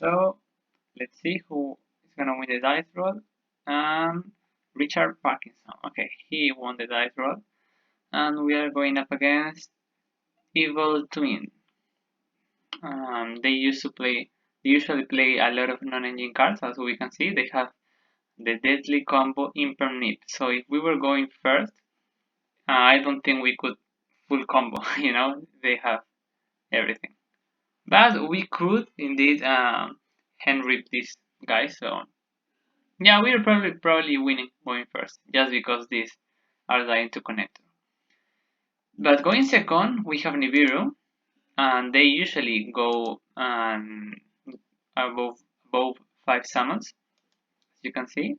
So let's see who is gonna win the dice roll. Richard Parkinson. Okay, he won the dice roll, and we are going up against Evil Twin. They usually play a lot of non-engine cards, as we can see. They have the deadly combo Imperm. So if we were going first, I don't think we could full combo. They have everything. But we could indeed hand rip this guy. So yeah, we're probably winning going first, just because these are dying to connect. But going second, we have NIBIRU, and they usually go above above 5 summons, as you can see.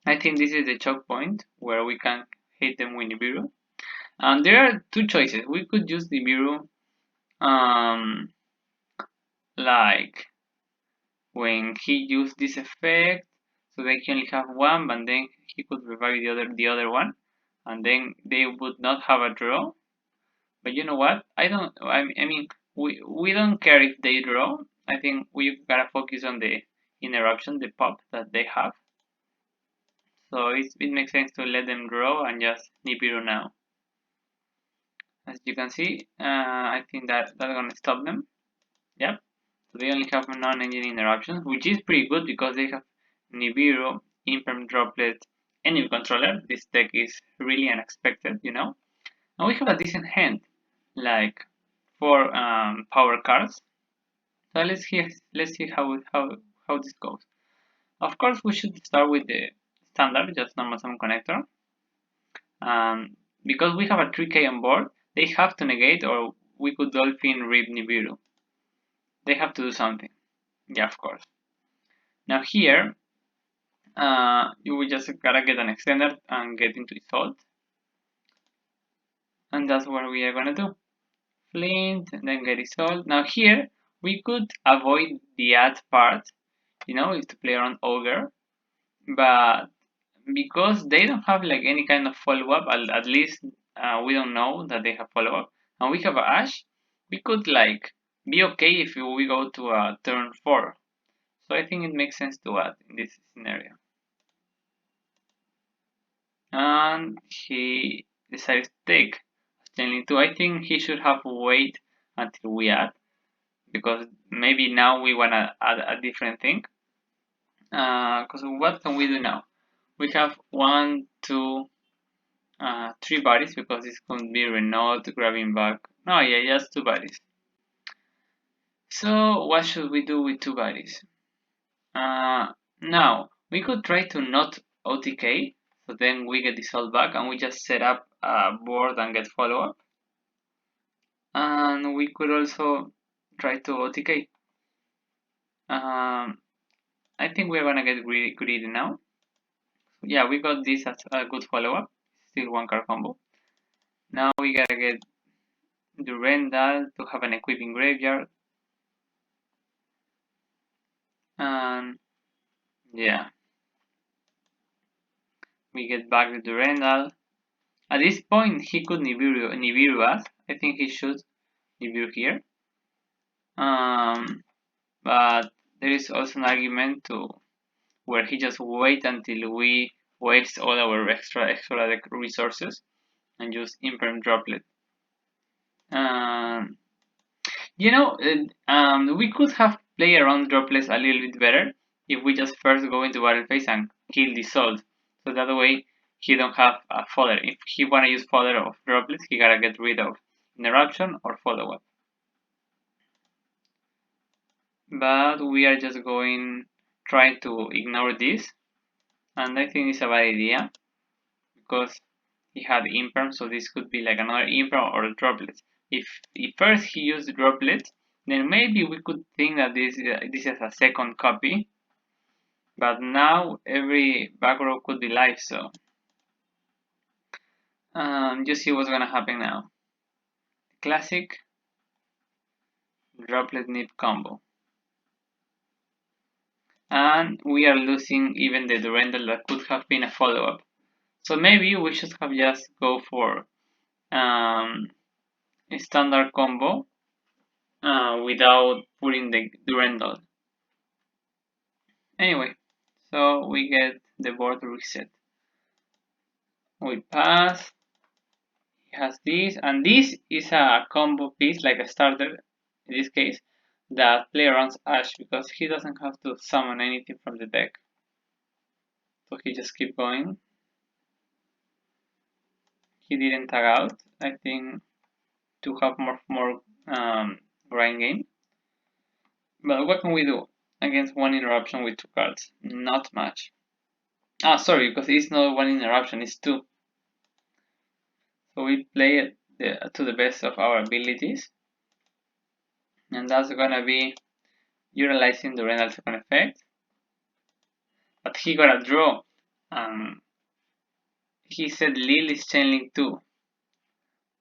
I think this is the choke point where we can hit them with NIBIRU. And there are two choices. We could use NIBIRU like when he used this effect, so they can only have one, but then he could revive the other one, and then they would not have a draw. But you know what? I mean, we don't care if they draw. I think we gotta focus on the interruption, the pop that they have. So it makes sense to let them draw and just Nibiru now. As you can see, I think that's gonna stop them. Yep. So they only have non-engine interruptions, which is pretty good because they have Nibiru, Imperm Droplet, Enemy Controller. This deck is really unexpected. And we have a decent hand, like 4 power cards. So let's see how this goes. Of course, we should start with the standard, just normal summon connector. Because we have a 3K on board, they have to negate, or we could Dolphin Rip Nibiru. They have to do something. Yeah, of course. Now here, you will just gotta get an extender and get into Assault. And that's what we are gonna do. Flint, and then get Assault. Now here, we could avoid the add part, is to play around Ogre. But because they don't have like any kind of follow-up, at least we don't know that they have follow-up, and we have Ash, we could like be okay if we go to a turn 4. So I think it makes sense to add in this scenario. And he decided to take Stanley 2. I think he should have wait until we add, because maybe now we wanna add a different thing. Because what can we do now? We have 1, 2, 3 bodies, because this could be Renault grabbing back. No, yeah, just 2 bodies. So what should we do with 2 bodies? Now we could try to not OTK, so then we get dissolved back and we just set up a board and get follow up. And we could also try to OTK. I think we're gonna get greedy now. Yeah, we got this as a good follow up. Still 1 card combo. Now we gotta get Durendal to have an equipping graveyard. And yeah, we get back the Durendal. At this point, he could Nibiru us. I think he should Nibiru here. But there is also an argument to where he just wait until we waste all our extra resources and use Imperm Droplet. We could have played around droplets a little bit better if we just first go into battle phase and kill Dissolve. So that way he don't have a fodder. If he wanna use fodder of droplets, he gotta get rid of interruption or follow up. But we are just going try to ignore this, and I think it's a bad idea because he had Imperm, so this could be like another Imperm or a droplet. If first he used droplet, then maybe we could think that this is a second copy. But now every back row could be live, so just see what's gonna happen now. Classic droplet nib combo. And we are losing even the Durendal that could have been a follow-up. So maybe we should have just go for a standard combo without putting the Durandal. Anyway, so we get the board reset. We pass. He has this, and this is a combo piece, like a starter in this case, that player runs Ash because he doesn't have to summon anything from the deck. So he just keep going. He didn't tag out, I think, to have more grind game. But what can we do against one interruption with 2 cards? Not much. Ah, sorry, because it's not 1 interruption, it's 2. So we play it to the best of our abilities. And that's gonna be utilizing the Renal second effect. But he got a draw. He said Lil is channeling 2.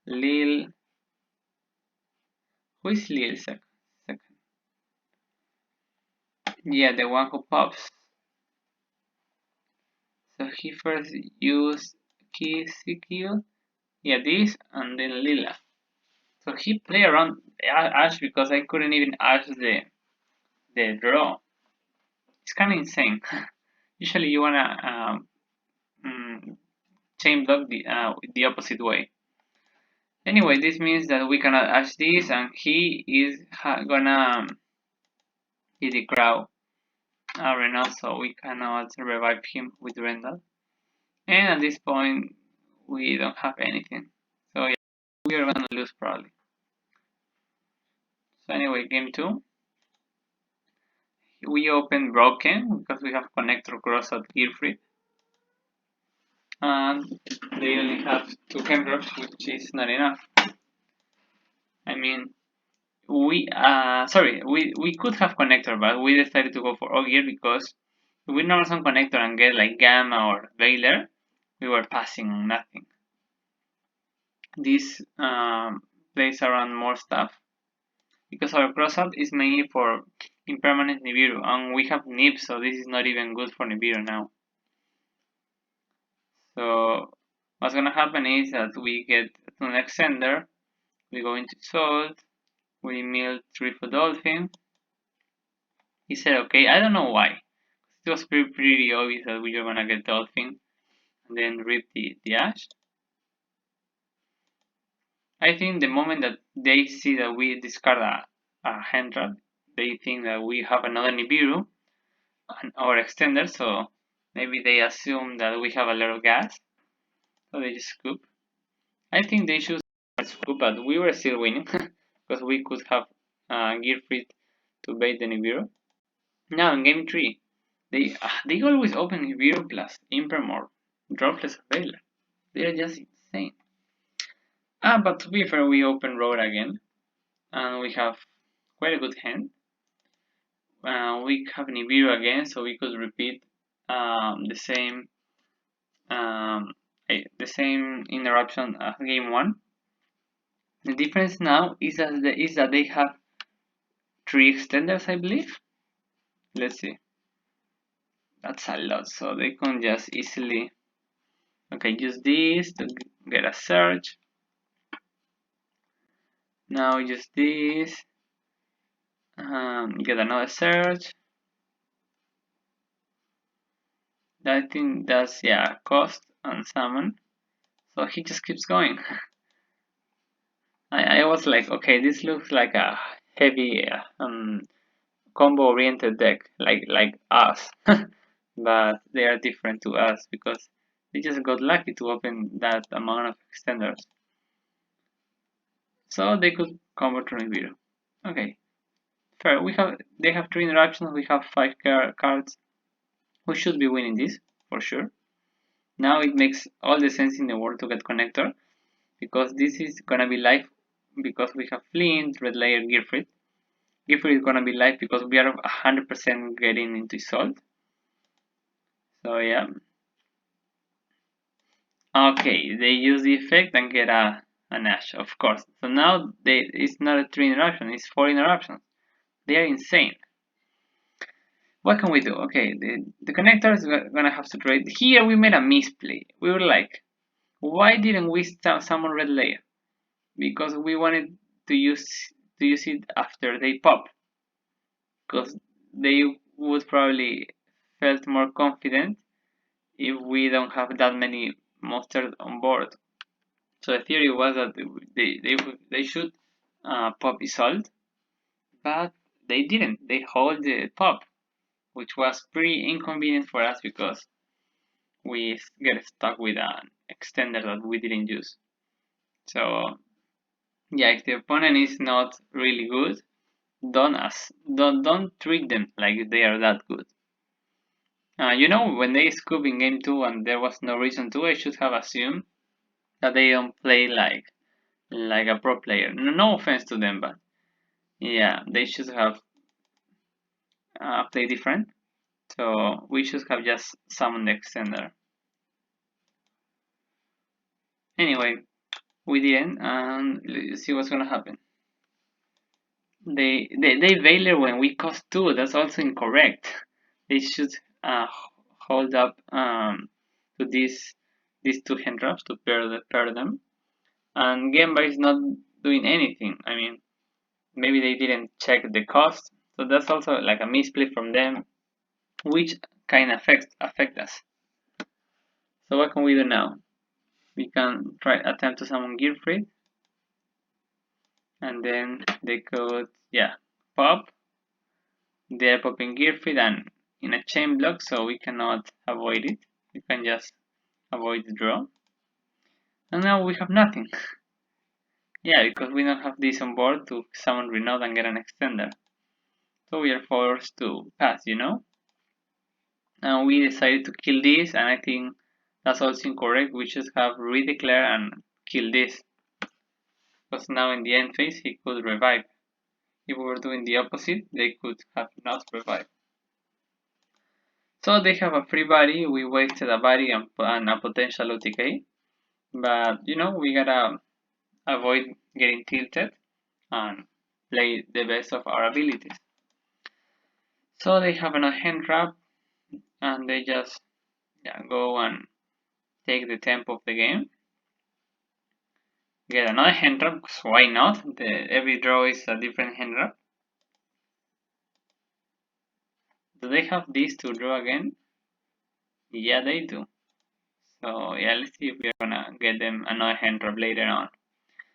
Lil. Who is Lil second? Yeah, the one who pops. So he first used Kill. Yeah, this and then Lila. So he played around Ash because I couldn't even Ash the draw. It's kind of insane. Usually you wanna chain block the opposite way. Anyway, this means that we cannot Ash this, and he is gonna hit the crowd arena, so we cannot revive him with Rendell. And at this point, we don't have anything. So yeah, we are gonna lose probably. So anyway, game 2. We open broken because we have connector cross at Gearfried. And they only have 2 Hemdrops, which is not enough. I mean, we could have connector, but we decided to go for Ogier because if we normally some connector and get like Gamma or Veiler, we were passing nothing. This plays around more stuff because our crossout is mainly for impermanent Nibiru, and we have Nib, so this is not even good for Nibiru now. So what's gonna happen is that we get to an extender, we go into Salt, we mill 3 for Dolphin. He said okay, I don't know why. It was pretty obvious that we were gonna get Dolphin and then rip the Ash. I think the moment that they see that we discard a hand trap, they think that we have another Nibiru or extender, so maybe they assume that we have a lot of gas, so they just scoop. I think they should scoop, but we were still winning because we could have Gearfried to bait the Nibiru. Now in game 3, they always open Nibiru plus Impermorph, Dropless Veiler. They are just insane. But to be fair, we open Road again, and we have quite a good hand. We have Nibiru again, so we could repeat the same interruption as game 1. The difference now is that they have 3 extenders, I believe. Let's see. That's a lot, so they can just easily use this to get a search. Now use this, get another search. I think that's cost and summon. So he just keeps going. I was like, okay, this looks like a heavy combo-oriented deck, like us, but they are different to us because they just got lucky to open that amount of extenders. So they could combo to Nibiru. Okay, fair. They have 3 interruptions. We have 5 cards. We should be winning this for sure. Now it makes all the sense in the world to get connector because this is gonna be live because we have Flint, Red Layer, Gearfried. Gearfried is gonna be live because we are 100% getting into Salt. So yeah. Okay, they use the effect and get an Ash, of course. So now it's not a 3 interruption, it's 4 interruptions. They are insane. What can we do? Okay, the connector is gonna have to trade. Here we made a misplay. We were like, why didn't we summon Red Layer? Because we wanted to to use it after they pop, because they would probably felt more confident if we don't have that many monsters on board. So the theory was that they should pop Isolde, but they didn't. They hold the pop, which was pretty inconvenient for us because we get stuck with an extender that we didn't use. So yeah, if the opponent is not really good, don't treat them like they are that good. When they scoop in game 2 and there was no reason to, I should have assumed that they don't play like a pro player. No offense to them, but yeah, they should have played different. So we should have just summoned the extender. Anyway, we didn't, and let's see what's gonna happen. They Veiler when we cost 2. That's also incorrect. They should hold up to these two hand drops to pair them. And Gemba is not doing anything. I mean, maybe they didn't check the cost, so that's also like a misplay from them, which kind of affect us. So what can we do now? We can attempt to summon Gearfried, and then they could pop. They're popping Gearfried and in a chain block, so we cannot avoid it. We can just avoid the draw. And now we have nothing. Yeah, because we don't have this on board to summon Renault and get an extender. So we are forced to pass, And we decided to kill this, and I think that's also incorrect. We should have redeclare and kill this. Because now in the end phase he could revive. If we were doing the opposite, they could have not revived. So they have a free body, we wasted a body and a potential OTK. But we gotta avoid getting tilted and play the best of our abilities. So they have another hand trap and they just go and take the tempo of the game. Get another hand trap, because why not? Every draw is a different hand trap. Do they have this to draw again? Yeah, they do. So yeah, let's see if we're gonna get them another hand trap later on.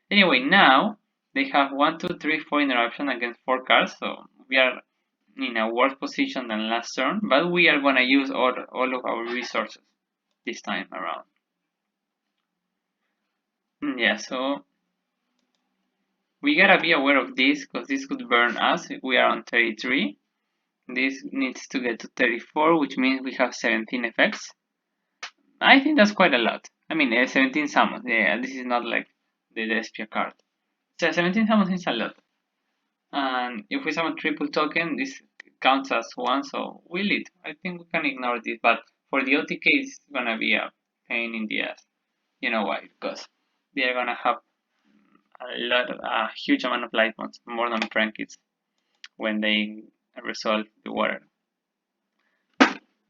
Anyway, now they have 1, 2, 3, 4 interruption against 4 cards, so we are in a worse position than last turn, but we are gonna use all of our resources this time around. Yeah, so we gotta be aware of this because this could burn us if we are on 33. This needs to get to 34, which means we have 17 effects. I think that's quite a lot. I mean, 17 summons. Yeah, this is not like the Despia card. So 17 summons is a lot. And if we summon triple token, this counts as 1, so we lead. I think we can ignore this, but for the OTK, it's gonna be a pain in the ass. You know why? Because they are gonna have a huge amount of life points, more than Frankies, when they resolve the water.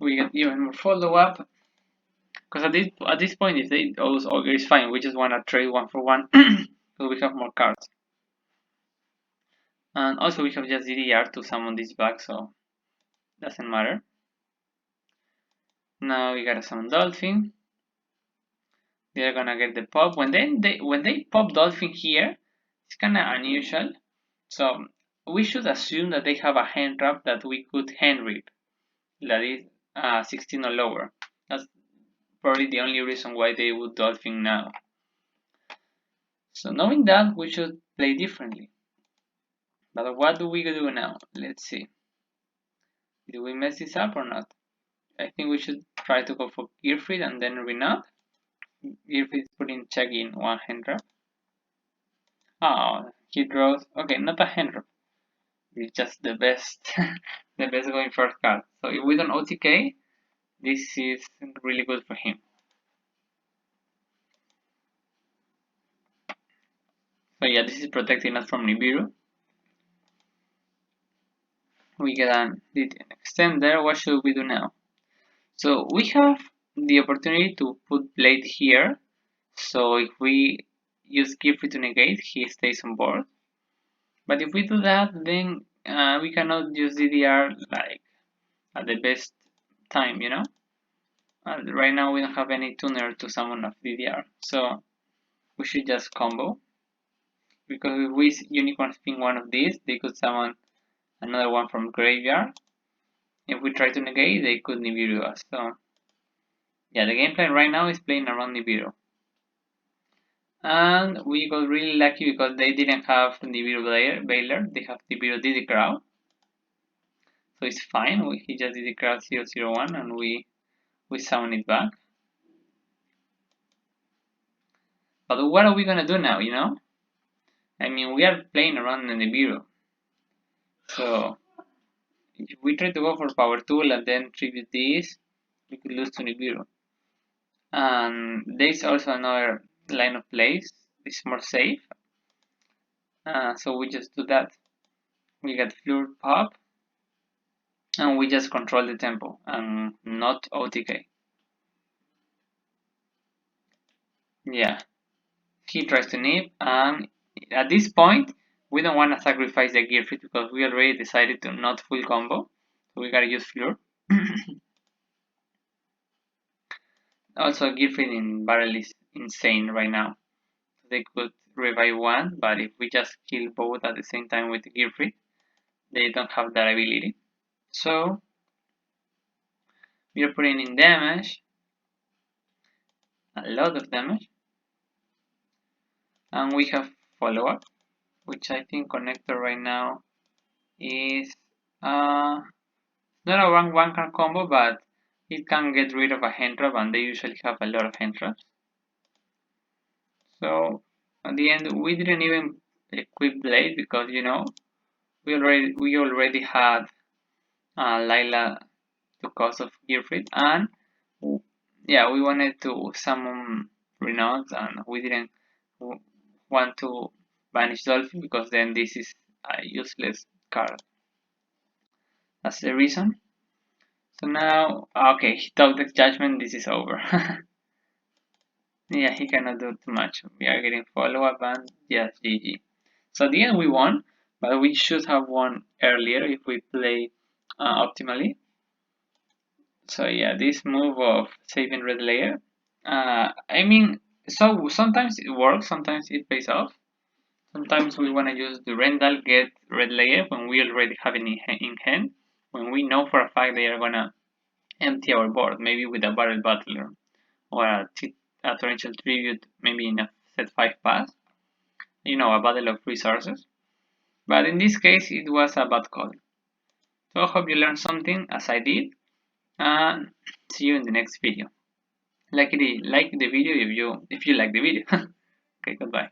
We get even more follow-up, because at this point, if they use Ogre, is fine. We just want to trade 1 for 1, because we have more cards. And also we have just DDR to summon this back, so doesn't matter. Now we gotta summon Dolphin. They're gonna get the pop. When they pop Dolphin here, it's kinda unusual. So we should assume that they have a hand trap that we could hand rip. That is 16 or lower. That's probably the only reason why they would Dolphin now. So knowing that, we should play differently. But what do we do now? Let's see. Do we mess this up or not? I think we should try to go for Gearfried and then Renault. Gearfried is putting check in 1 hand trap. Oh, he draws. Okay, not a hand trap. It's just the best, the best going first card. So if we don't OTK, this is really good for him. So yeah, this is protecting us from Nibiru. We get an extender. What should we do now? So we have the opportunity to put Blade here. So if we use Gearfried to negate, he stays on board. But if we do that, then we cannot use DDR like at the best time, you know. Right now we don't have any tuner to summon of DDR, so we should just combo, because if we unicorn spin one of these, they could summon another one from graveyard. If we try to negate, they could NIBIRU us. So yeah, the game plan right now is playing around NIBIRU. And we got really lucky because they didn't have NIBIRU Baylor, they have NIBIRU Didi Crowd. So it's fine, he just Didi Crowd 001 and we summon it back. But what are we gonna do now, you know? I mean, we are playing around the NIBIRU. So if we try to go for power tool and then tribute this, we could lose to NIBIRU. And there's also another line of plays, it's more safe. So we just do that. We get Fleur Pop, and we just control the tempo and not OTK. Yeah, he tries to nip, and at this point, we don't want to sacrifice the gear fit because we already decided to not full combo, so we gotta use Fleur. Also, gear fit in barrel is insane right now. They could revive one, but if we just kill both at the same time with the gear fit, they don't have that ability. So we are putting in damage, a lot of damage, and we have follow-up, which I think connector right now is not a one card combo, but it can get rid of a hand trap, and they usually have a lot of hand traps. So at the end, we didn't even equip Blade because, you know, we already had Lila to cost of Gearfried, and yeah, we wanted to summon Renounce, and we didn't want to banish Dolphin because then this is a useless card. That's the reason. So now, okay, he took the judgment, this is over. Yeah, he cannot do too much. We are getting follow-up and yes, GG. So at the end we won, but we should have won earlier if we play optimally. So yeah, this move of saving red layer, I mean, so sometimes it works, sometimes it pays off. Sometimes we want to use the Rendal get red layer when we already have it in hand, when we know for a fact they are gonna empty our board, maybe with a barrel battler or a torrential tribute, maybe in a set 5 pass, you know, a battle of resources. But in this case, it was a bad call. So I hope you learned something as I did, and see you in the next video. Like the video if you like the video. Okay, goodbye.